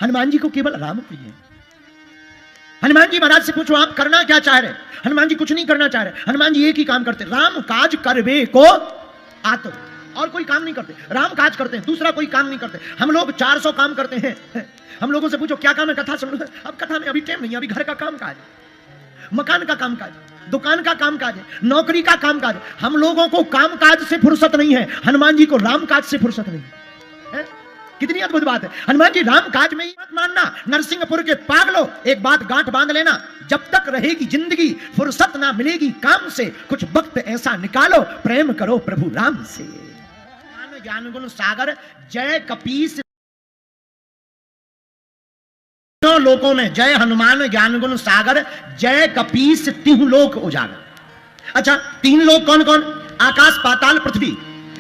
हनुमान जी को केवल राम प्रिय है। हनुमान जी महाराज से पूछो आप करना क्या चाह रहे? हनुमान जी कुछ नहीं करना चाह रहे। हनुमान जी एक ही काम करते, राम काज करवे को आतो, और कोई काम नहीं करते, राम काज करते हैं, दूसरा कोई काम नहीं करते। हम लोग 400 काम करते हैं। हम लोगों से पूछो क्या काम है, कथा सुन लो। अब कथा में अभी टाइम नहीं, अभी घर का काम काज, मकान का काम काज, दुकान का काम काज है, नौकरी का काम काज। हम लोगों को काम काज से फुर्सत नहीं है, हनुमान जी को राम काज से फुर्सत नहीं है। कितनी अद्भुत बात है। हनुमान जी राम काज में ही मत मानना। नरसिंहपुर के पागलो, एक बात गांठ बांध लेना, जब तक रहेगी जिंदगी फुर्सत ना मिलेगी काम से, कुछ वक्त ऐसा निकालो प्रेम करो प्रभु राम से। ज्ञान गुण सागर जय कपीस लोकों में, जय हनुमान ज्ञान गुण सागर जय कपीस तिहु लोक उजागर। अच्छा, 3 लोक कौन कौन? आकाश पाताल पृथ्वी।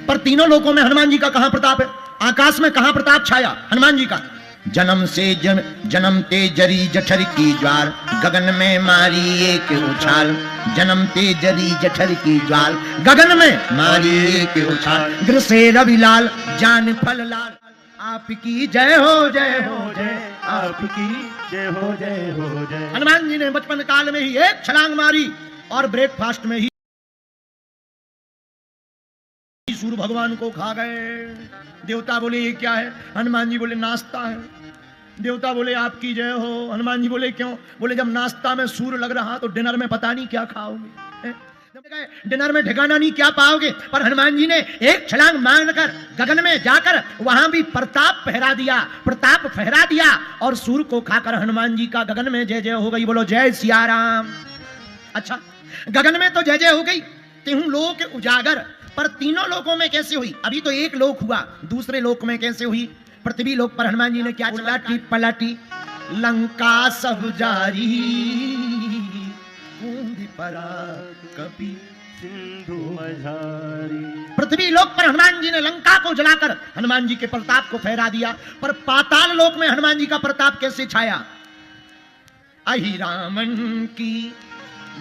पर तीनों लोकों में हनुमान जी का कहां प्रताप है? आकाश में कहां प्रताप छाया हनुमान जी का? जन्म से जन्म ते जरी जठर की ज्वार, गगन में मारी एक उछाल। जन्म ते जरी जठर की ज्वाल, गगन में मारी एक उछाल। गिर से रविलाल जान फल लाल, आपकी जय हो जय हो जय, आपकी जय हो जय हो जय। हनुमान जी ने बचपन काल में ही एक छलांग मारी और ब्रेकफास्ट में ही सूर्य भगवान को खा गए। देवता बोले ये क्या है? हनुमान जी बोले नाश्ता है। देवता बोले आपकी जय हो। हनुमान जी बोले क्यों? बोले जब नाश्ता में सूर्य लग रहा तो डिनर में पता नहीं क्या खाओगे, डिनर में ठिकाना नहीं क्या पाओगे। पर हनुमान जी ने एक छलांग मारकर गगन में जाकर वहां भी प्रताप फहरा दिया, प्रताप फहरा दिया, और सूर्य को खाकर हनुमान जी का गगन में जय जय हो गई। बोलो जय सिया राम। अच्छा, गगन में तो जय जय हो गई, तिहु लोक उजागर। पर तीनों लोकों में कैसे हुई? अभी तो एक लोक हुआ, दूसरे लोक में कैसे हुई? पृथ्वी लोक पर हनुमान जी ने क्या उलटी पलटी लंका सब जारी, कूंद परा कपि सिंधु मझारी। पृथ्वी लोक पर हनुमान जी ने लंका को जलाकर हनुमान जी के प्रताप को फहरा दिया। पर पाताल लोक में हनुमान जी का प्रताप कैसे छाया? अहि रामन की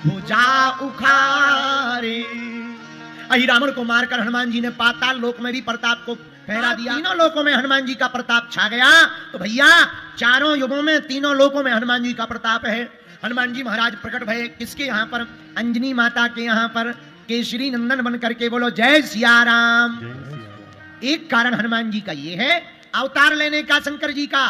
भुजा उखारे, अहि रावण को मारकर हनुमान जी ने पाताल लोक में भी प्रताप को फहरा दिया। तीनों लोकों में हनुमान जी का प्रताप छा गया। तो भैया चारों युगों में तीनों लोकों में हनुमान जी का प्रताप है। हनुमान जी महाराज प्रकट भये किसके यहाँ पर? अंजनी माता के यहाँ पर केसरी नंदन बन करके। बोलो जय सिया राम। एक कारण हनुमान जी का ये है, अवतार लेने का शंकर जी का।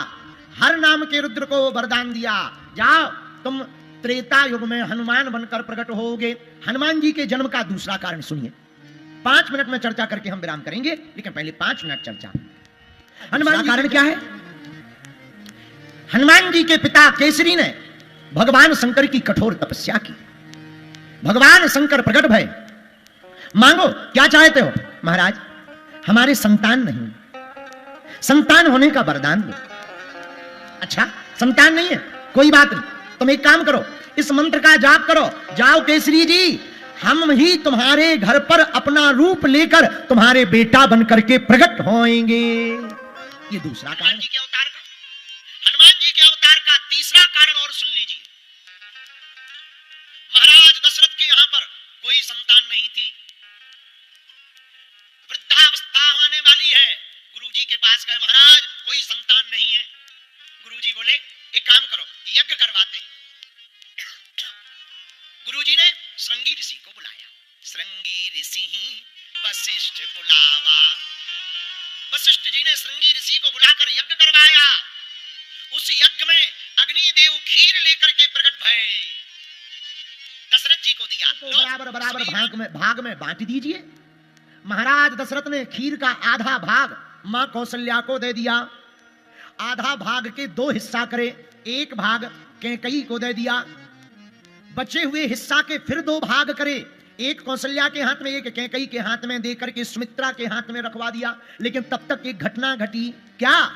हर नाम के रुद्र को वरदान दिया, जाओ तुम त्रेता युग में हनुमान बनकर प्रकट होगे। हनुमान जी के जन्म का दूसरा कारण सुनिए। 5 मिनट में चर्चा करके हम विराम करेंगे, लेकिन पहले 5 मिनट चर्चा। हनुमान का कारण क्या है? हनुमान जी के पिता केसरी ने भगवान शंकर की कठोर तपस्या की। भगवान शंकर प्रकट भय, मांगो क्या चाहते हो? महाराज हमारे संतान नहीं, संतान होने का वरदान दो। अच्छा, संतान नहीं है, कोई बात नहीं, तुम एक काम करो, इस मंत्र का जाप करो। जाओ केसरी जी, हम ही तुम्हारे घर पर अपना रूप लेकर तुम्हारे बेटा बनकर के प्रकट होएंगे। ये दूसरा कारण जी के अवतार का। हनुमान जी के अवतार का तीसरा कारण और सुन लीजिए। महाराज दशरथ के यहां पर कोई संतान नहीं थी, वृद्धावस्था आने वाली है। गुरुजी के पास गए, महाराज कोई संतान नहीं है। गुरुजी बोले एक काम करो, यज्ञ करवाते हैं। गुरुजी ने श्रृंगी ऋषि को बुलाया। श्रृंगी ऋषि वशिष्ठ बुलावा। वशिष्ठ जी ने श्रृंगी ऋषि को बुलाकर यज्ञ करवाया। उस यज्ञ में अग्निदेव खीर लेकर के प्रकट भये, दशरथ जी को दिया। तो बराबर बराबर भाग में बांट दीजिए। महाराज दशरथ ने खीर का आधा भाग मां कौशल्या को दे दिया, आधा भाग के 2 हिस्सा करे, एक भाग कैकेयी को दे दिया। बचे हुए हिस्सा के फिर 2 भाग करे, एक कौशल्या के हाथ में, एक कैकेयी के हाथ में देकर के सुमित्रा के हाथ में रखवा दिया। लेकिन तब तक एक घटना घटी। क्या?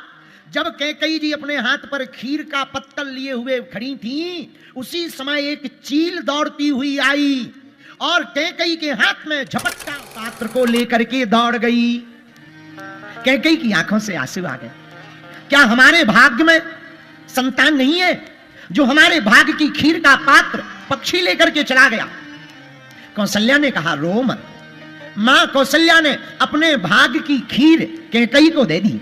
जब कैकेयी जी अपने हाथ पर खीर का पत्तल लिए हुए खड़ी थी, उसी समय एक चील दौड़ती हुई आई और कैकेयी के हाथ में झपट्टा पात्र को लेकर के दौड़ गई। कैकेयी की आंखों से आंसू आ गए। क्या हमारे भाग्य में संतान नहीं है? जो हमारे भाग्य की खीर का पात्र पक्षी लेकर के चला गया। कौशल्या ने कहा रो मत। मां कौशल्या ने अपने भाग्य की खीर कैकेयी को दे दी।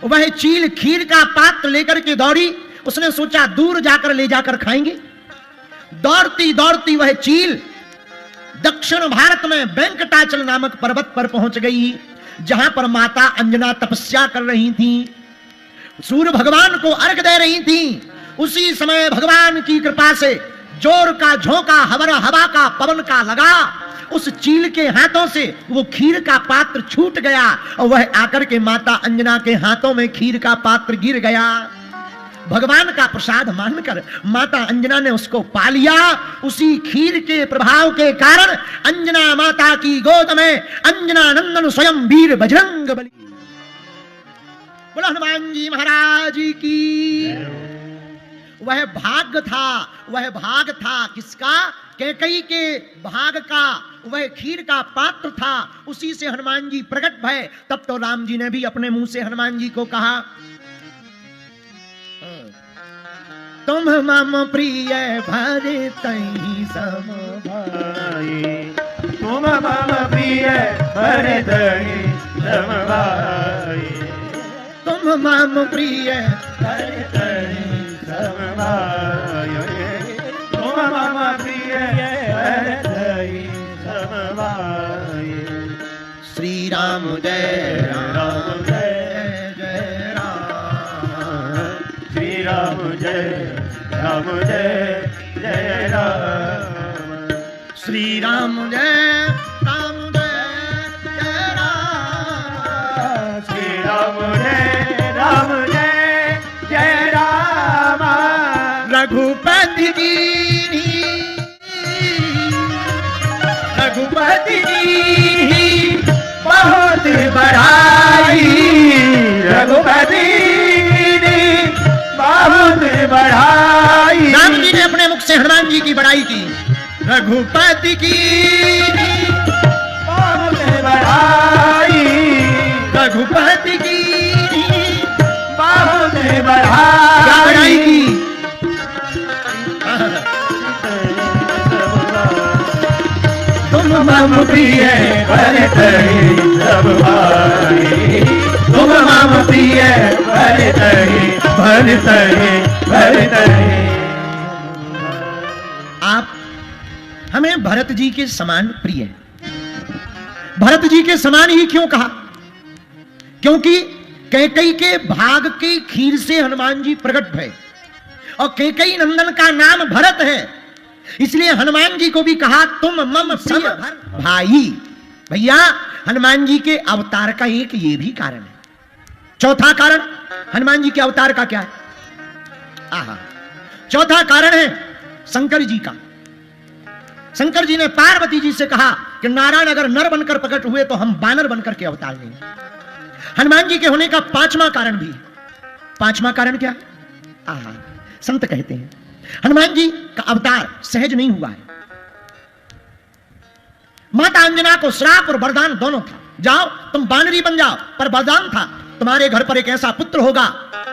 वह चील खीर का पात्र लेकर के दौड़ी। उसने सोचा दूर जाकर ले जाकर खाएंगे। दौड़ती दौड़ती वह चील दक्षिण भारत में वेंकटाचल नामक पर्वत पर पहुंच गई, जहां पर माता अंजना तपस्या कर रही थी, सूर्य भगवान को अर्घ दे रही थी। उसी समय भगवान की कृपा से जोर का झोंका हवा का पवन का लगा, उस चील के हाथों से वो खीर का पात्र छूट गया और वह आकर के माता अंजना के हाथों में खीर का पात्र गिर गया। भगवान का प्रसाद मानकर माता अंजना ने उसको पा लिया। उसी खीर के प्रभाव के कारण अंजना माता की गोद में अंजना नंदन स्वयं वीर बजरंग बली। बोलो हनुमान जी महाराज की। वह भाग था किसका? कैकई के भाग का। वह खीर का पात्र था, उसी से हनुमान जी प्रकट भय। तब तो राम जी ने भी अपने मुंह से हनुमान जी को कहा, तुम मम प्रिय भरतहि सम भाई, तुम मम प्रिय भरतहि सम भाई, तुम मम प्रिय भरतहि सम भाई, तुम मम प्रिय भरतहि सम भाई। श्री राम जय राम जय जय राम, श्री राम जय राम जय जय राम, श्री राम जय राम जय जय राम, श्री राम जय राम जय जय राम। रघुपति की बहुत बढ़ाई, रघुपति बहुत बढ़ाई। राम जी ने अपने मुख से हनुमान जी की बड़ाई की। रघुपति की बहुत बढ़ाई, रघुपति की बहुत क्या बढ़ाई। बड़ाई की? तुम मम प्रिय भरतहि सम भाई, तुम मम प्रिय भरतहि भरतहि। आप हमें भरत जी के समान प्रिय हैं। भरत जी के समान ही क्यों कहा? क्योंकि कैकई के भाग की खीर से हनुमान जी प्रकट भये और कैकई नंदन का नाम भरत है, इसलिए हनुमान जी को भी कहा तुम मम प्रिय भाई। भैया हनुमान जी के अवतार का एक ये भी कारण है। चौथा कारण हनुमान जी के अवतार का क्या है? चौथा कारण है शंकर जी का। शंकर जी ने पार्वती जी से कहा कि नारायण अगर नर बनकर प्रकट हुए तो हम बानर बनकर के अवतार लेंगे। हनुमान जी के होने का पांचवा कारण भी। पांचवा कारण क्या? संत कहते हैं हनुमान जी का अवतार सहज नहीं हुआ है। माता अंजना को श्राप और वरदान दोनों था, जाओ तुम बानरी बन जाओ, पर वरदान था तुम्हारे घर पर एक ऐसा पुत्र होगा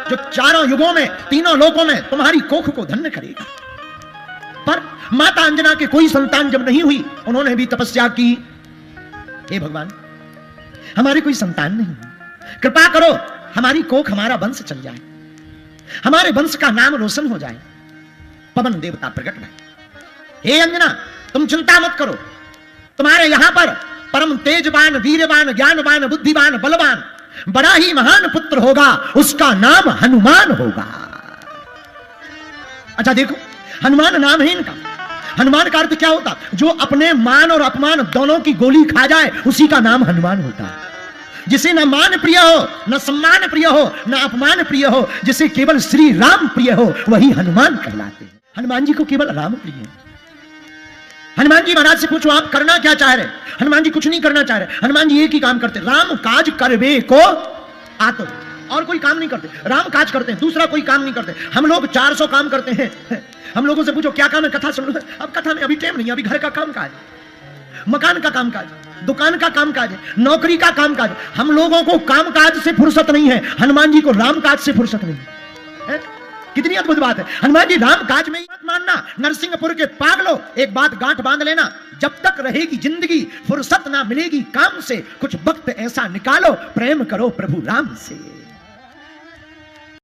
जो चारों युगों में तीनों लोकों में तुम्हारी कोख को धन्य करेगा। पर माता अंजना के कोई संतान जब नहीं हुई, उन्होंने भी तपस्या की, हे भगवान हमारे कोई संतान नहीं, कृपा करो हमारी कोख हमारा वंश चल जाए, हमारे वंश का नाम रोशन हो जाए। पवन देवता प्रकट भय, हे अंजना तुम चिंता मत करो, तुम्हारे यहां पर परम तेजवान वीरवान ज्ञानवान बुद्धिवान बलवान बड़ा ही महान पुत्र होगा, उसका नाम हनुमान होगा। अच्छा देखो हनुमान नाम है इनका। हनुमान का अर्थ क्या होता? जो अपने मान और अपमान दोनों की गोली खा जाए उसी का नाम हनुमान होता है। जिसे न मान प्रिय हो, न सम्मान प्रिय हो, न अपमान प्रिय हो, जिसे केवल श्री राम प्रिय हो, वही हनुमान कहलाते हैं। हनुमान जी को केवल राम प्रिय है। हनुमान जी महाराज से पूछो आप करना क्या चाह रहे? हनुमान जी कुछ नहीं करना चाह रहे। हनुमान जी एक ही काम करते, राम काज करवे को आतो, और कोई काम नहीं करते, राम काज करते हैं, दूसरा कोई काम नहीं करते। हम लोग 400 काम करते हैं। हम लोगों से पूछो क्या काम है, कथा सुन लो। अब कथा में अभी टाइम नहीं, अभी घर का काम काज, मकान का काम काज, दुकान का काम काज, नौकरी का काम काज। हम लोगों को काम काज से फुर्सत नहीं है, हनुमान जी को राम काज से फुर्सत नहीं है। कितनी अद्भुत बात है। हनुमान जी राम काज में ही मत मानना, नरसिंहपुर के पागलो एक बात गांठ बांध लेना, जब तक रहेगी जिंदगी फुर्सत ना मिलेगी काम से, कुछ वक्त ऐसा निकालो प्रेम करो प्रभु राम से।